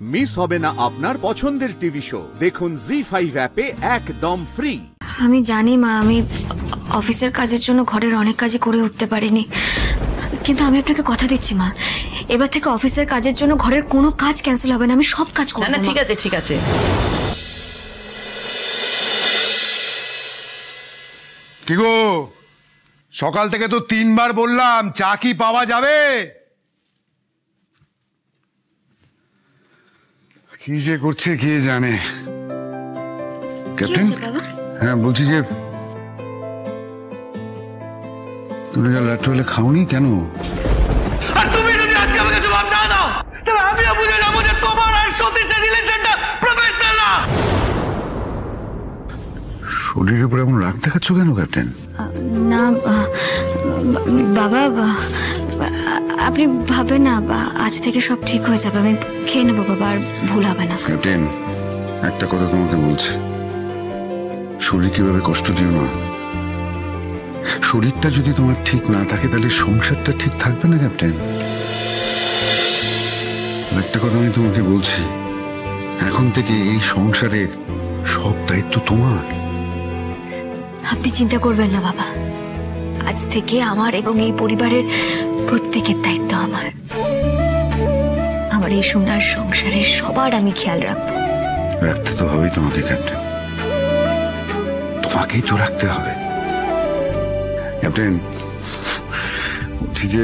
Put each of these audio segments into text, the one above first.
Miss হবে না আপনার পছন্দের টিভি শো। দেখুন জি5 অ্যাপে একদম ফ্রি। আমি জানি মা, আমি অফিসের কাজের জন্য ঘরের অনেক কাজই করে উঠতে পারিনি, কিন্তু আমি আপনাকে কথা দিচ্ছি মা, এবার থেকে অফিসের কাজের জন্য ঘরের কোনো কাজ ক্যান্সেল হবে না, আমি সব কাজ করব। না ঠিক আছে ঠিক আছে। কি গো, সকাল থেকে তো 3 বার বললাম চা কি পাওয়া যাবে? কি যে করছে কে জানে। ক্যাপ্টেন, হ্যাঁ বলছি যে তুমি কাল রাত্রে খাওনি কেন? আর তুমি যদি আজকে আমাকে জবাব না দাও তবে আমিও বুঝে যাবো যে তোমার আর সতীশের রিলেশনটা প্রফেশনাল না। শরীরের উপর এমন রাগ দেখাচ্ছ কেন ক্যাপ্টেন? না বাবা, আপনি ভাবেন না, আজ থেকে সব ঠিক হয়ে যাবে, আমি খেয়ে নেবো বাবা, আর ভুল হবে না। ক্যাপ্টেন, একটা কথা তোমাকে বলছি, শরীর কিভাবে কষ্ট দিও না। শরীরটা যদি তোমার ঠিক না থাকে তাহলে সংসারটা ঠিক থাকবে না ক্যাপ্টেন। একটা কথা আমি তোমাকে বলছি, এখন থেকে এই সংসারের সব দায়িত্ব তোমার। আপনি চিন্তা করবেন না বাবা, আজ থেকে আমার এবং এই পরিবারের প্রত্যেকের দায়িত্ব আমার। আমার এই সোনার সংসারের সবার আমি খেয়াল রাখবো। রাখতে তো হবেই তোমাকে ক্যাপ্টেন, তোমাকেই তো রাখতে হবে। ক্যাপ্টেন, বলছি যে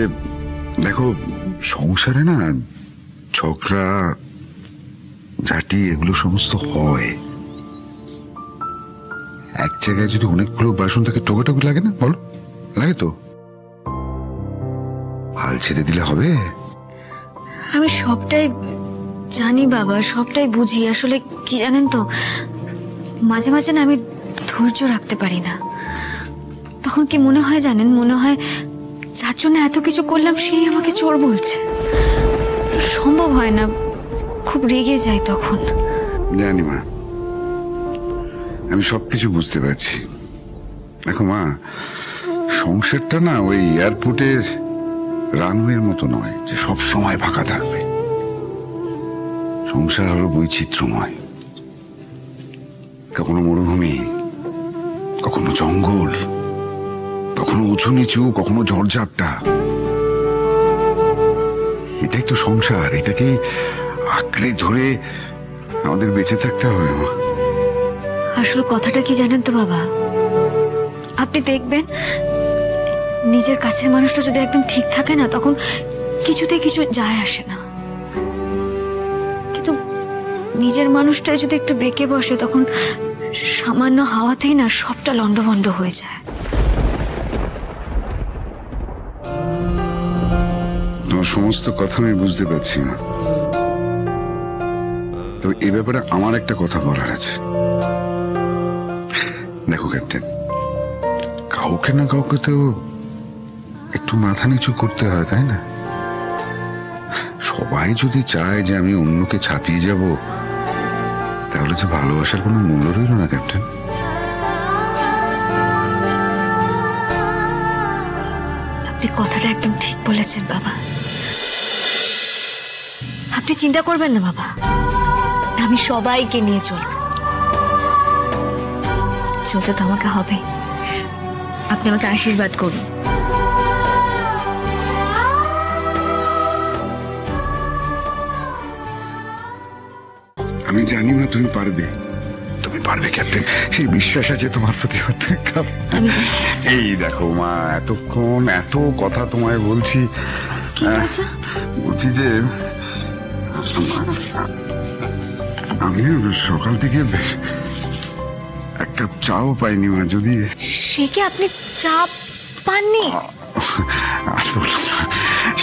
দেখো, সংসারে না ঝগড়া ঝাঁটি এগুলো সমস্ত হয়। এক জায়গায় যদি অনেকগুলো বাসন থেকে টোকাটোকি লাগে না, বলো লাগে তো? হাল ছেড়ে দিলে হবে? আমি সবটাই জানি বাবা, সবটাই বুঝি, আসলে কি জানেন তো, মাঝে মাঝে না আমি ধৈর্য রাখতে পারি না। তখন কি মনে হয় জানেন, মনে হয় যার জন্য এত কিছু করলাম সেই আমাকে চোর বলছে। সম্ভব হয় না, খুব রেগে যাই তখন। জানি মা, আমি সবকিছু বুঝতে পারছি। দেখো মা, সংসারটা না ওই এয়ারপোর্টের রানওয়ের মতো নয় যে সব সময় ফাঁকা থাকবে। সংসার হলো বৈচিত্র্যময়, কখনো মরুভূমি, কখনো জঙ্গল, কখনো উঁচু নিচু, কখনো ঝড়ঝাপটা। এটাই তো সংসার, এটাকেই আঁকড়ে ধরে আমাদের বেঁচে থাকতে হবে। আসল কথাটা কি জানেন তো বাবা, আপনি দেখবেন নিজের কাছের মানুষটা যদি একদম ঠিক থাকে না, তখন কিছুতে কিছু যায় আসে না, কিন্তু নিজের মানুষটা যদি একটু বেঁকে বসে, তখন সামান্য হাওয়াতেই না সবটা লন্ডভন্ড হয়ে যায়। তোমার সমস্ত কথা আমি বুঝতে পারছি না, তবে এই ব্যাপারে আমার একটা কথা বলার আছে। দেখো ক্যাপ্টেন, কাউকে না কাউকে তো একটু মাথা নিচু করতে হয়, তাই না? সবাই যদি চায় যে আমি অন্যকে ছাপিয়ে যাব, তাহলে যে ভালোবাসার কোনো মূল্য রইল না ক্যাপ্টেন। আপনি কথাটা একদম ঠিক বলেছেন বাবা, আপনি চিন্তা করবেন না বাবা, আমি সবাইকে নিয়ে চলব। চলতে তো আমাকে হবে, আপনি আমাকে আশীর্বাদ করুন। আমি জানি না তুমি পারবে, তুমি পারবে ক্যাপ্টেন, সেই বিশ্বাস আছে তোমার প্রতি। এই দেখো মা, এতক্ষণ এত কথা তোমায় বলছি, বলছি যে আমি সকাল থেকে এক কাপ চাও পাইনি মা। যদি সে কি আপনি চা পাননি? আর বলো না,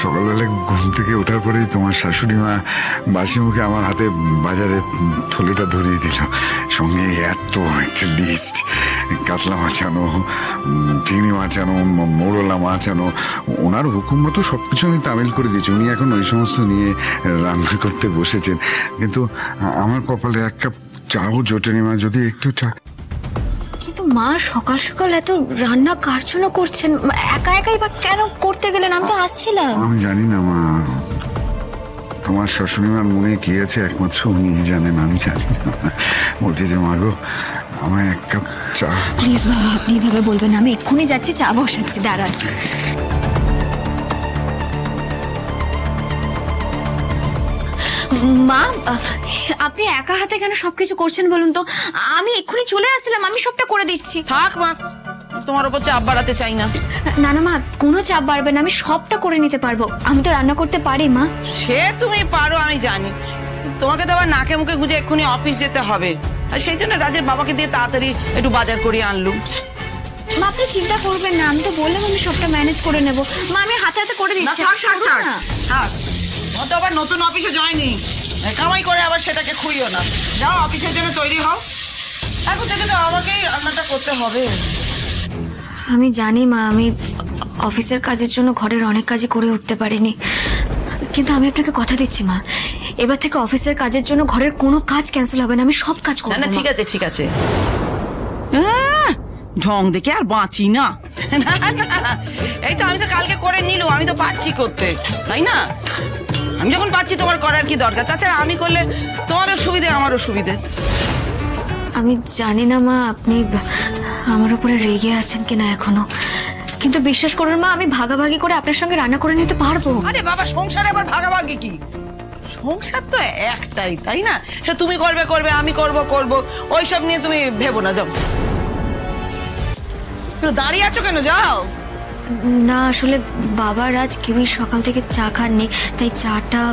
সকালবেলা ঘুম থেকে ওঠার পরেই তোমার শাশুড়ি মা বাসি মুখে আমার হাতে বাজারে থলেটা ধরিয়ে দিল, সঙ্গে এত একটা লিস্ট, কাতলা মাছ আনো, চিংড়ি মাছ আনো, মোরলা মাছ আনো। ওনার হুকুম মতো সবকিছু আমি তামিল করে দিয়েছি। উনি এখন ওই সমস্ত নিয়ে রান্না করতে বসেছেন, কিন্তু আমার কপালে এক কাপ চাও জোটেনি মা। যদি একটু চা। কিন্তু মা, সকাল সকাল এত রান্না কার জন্য করছেন? একা একাই বা কেন করতে গেলেন? আমি তো আসছিলাম। আমি জানি না মা, তোমার শাশুড়িমার মনে কি আছে একমাত্র উনি জানেন, আমি জানি না। বলছি যে মা গো, আমায় এক কাপ চা। প্লিজ বাবা, আপনি এভাবে বলবেন না। আমি এক্ষুনি যাচ্ছি, চা বসাচ্ছি, দাঁড়ান। মা, আপনি একা হাতে কেন সবকিছু করছেন বলুন তো? আমি এক্ষুনি চলে আসছিলাম, আমি সবটা করে দিচ্ছি। থাক মা, তোমার উপর চাপ বাড়াতে চাই না। না না মা, কোনো চাপ বাড়বে না, আমি সবটা করে নিতে পারবো। আমি তো রান্না করতে পারি মা। সে তুমি পারো আমি জানি, তোমাকে তো আবার নাকে মুখে গুজে এক্ষুনি অফিস যেতে হবে, আর সেই জন্য রাজের বাবাকে দিয়ে তাড়াতাড়ি একটু বাজার করিয়ে আনলুম। মা আপনি চিন্তা করবেন না, আমি তো বললাম আমি সবটা ম্যানেজ করে নেব। মা আমি হাতে হাতে করে দিচ্ছি। ও তো আবার নতুন অফিসে জয়েনি, কামাই করে আবার সেটাকে খুইও না। যাও অফিসের জন্য তৈরি হও, এখন থেকে তো আমাকেই রান্নাটা করতে হবে। আমি জানি মা, আমি অফিসের কাজের জন্য ঘরের অনেক কাজই করে উঠতে পারিনি, কিন্তু আমি আপনাকে কথা দিচ্ছি মা, এবার থেকে অফিসের কাজের জন্য ঘরের কোনো কাজ ক্যান্সেল হবে না, আমি সব কাজ করব। না ঠিক আছে ঠিক আছে, ঢং দেখে আর বাঁচি না। এই তো আমি তো কালকে করে নিলুম, আমি তো পাচ্ছি করতে, তাই না? আমি যখন পাচ্ছি তোমার করার কি দরকার? তাছাড়া আমি করলে তোমারও সুবিধে আমারও সুবিধে। আমি জানি না মা আপনি আমার উপরে রেগে আছেন কিনা এখনো, কিন্তু বিশ্বাস করুন মা, আমি ভাগাভাগি করে আপনার সঙ্গে রান্না করে নিতে পারবো। আরে বাবা, সংসারে আবার ভাগাভাগি কি? সংসার তো একটাই, তাই না? সে তুমি করবে করবে, আমি করব ওইসব নিয়ে তুমি ভেবো না। যাও, দাঁড়িয়ে আছো কেন? যাও। না আসলে বাবা রাজ কেউই সকাল থেকে চা খাননি, তাই চাটা।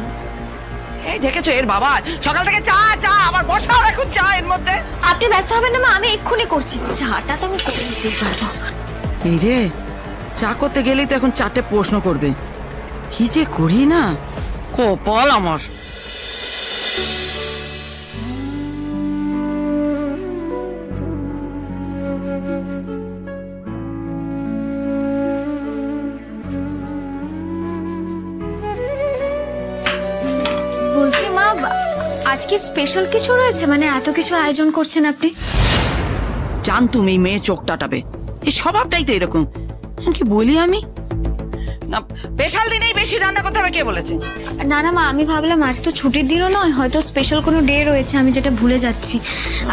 এই দেখেছো এর বাবা সকাল থেকে চা চা, আবার বসাও এখন চা এর মধ্যে। আপনি ব্যস্ত হবেন না মা, আমি এক্ষুনি করছি। চাটা তো আমি করে দিতে পারবো। এই রে, চা করতে গেলেই তো এখন 4টে প্রশ্ন করবে, কি যে করি না, কপাল আমার। বলছি মা, আজকে স্পেশাল কিছু রয়েছে? মানে এত কিছু আয়োজন করছেন আপনি? জান তুমি এই মেয়ে চোখ টাটাবে, এই স্বভাবটাই তো এরকম। কি বলি আমি, না স্পেশাল দিনেই বেশি রান্না করতে হবে, কে বলেছে? না না মা, আমি ভাবলাম আজ তো ছুটির দিনও নয়, হয়তো স্পেশাল কোনো ডে রয়েছে, আমি যেটা ভুলে যাচ্ছি।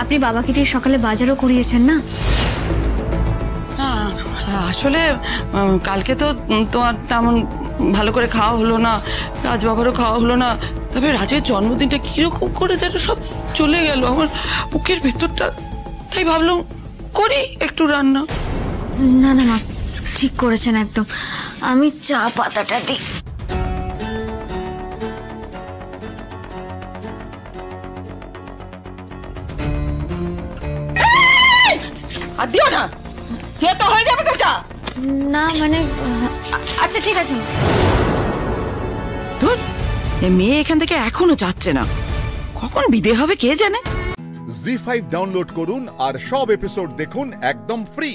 আপনি বাবাকে দিয়ে সকালে বাজারও করিয়েছেন না? আসলে কালকে তো তোমার তেমন ভালো করে খাওয়া হলো না, রাজবাবারও খাওয়া হলো না। তবে রাজের জন্মদিনটা কিরকম করে যেন সব চলে গেল আমার বুকের ভেতরটা, তাই ভাবলাম করি একটু রান্না। না না মা, ঠিক করেছেন একদম। আমি চা পাতাটা দিই। আর দিও না, দিয়ে তো হয়ে যাবে তো চা। না মানে আচ্ছা ঠিক আছে। ধুর, এই মেয়ে এখান থেকে এখনো যাচ্ছে না, কখন বিদে হবে কে জানে। জি5 ডাউনলোড করুন আর সব এপিসোড দেখুন একদম ফ্রি।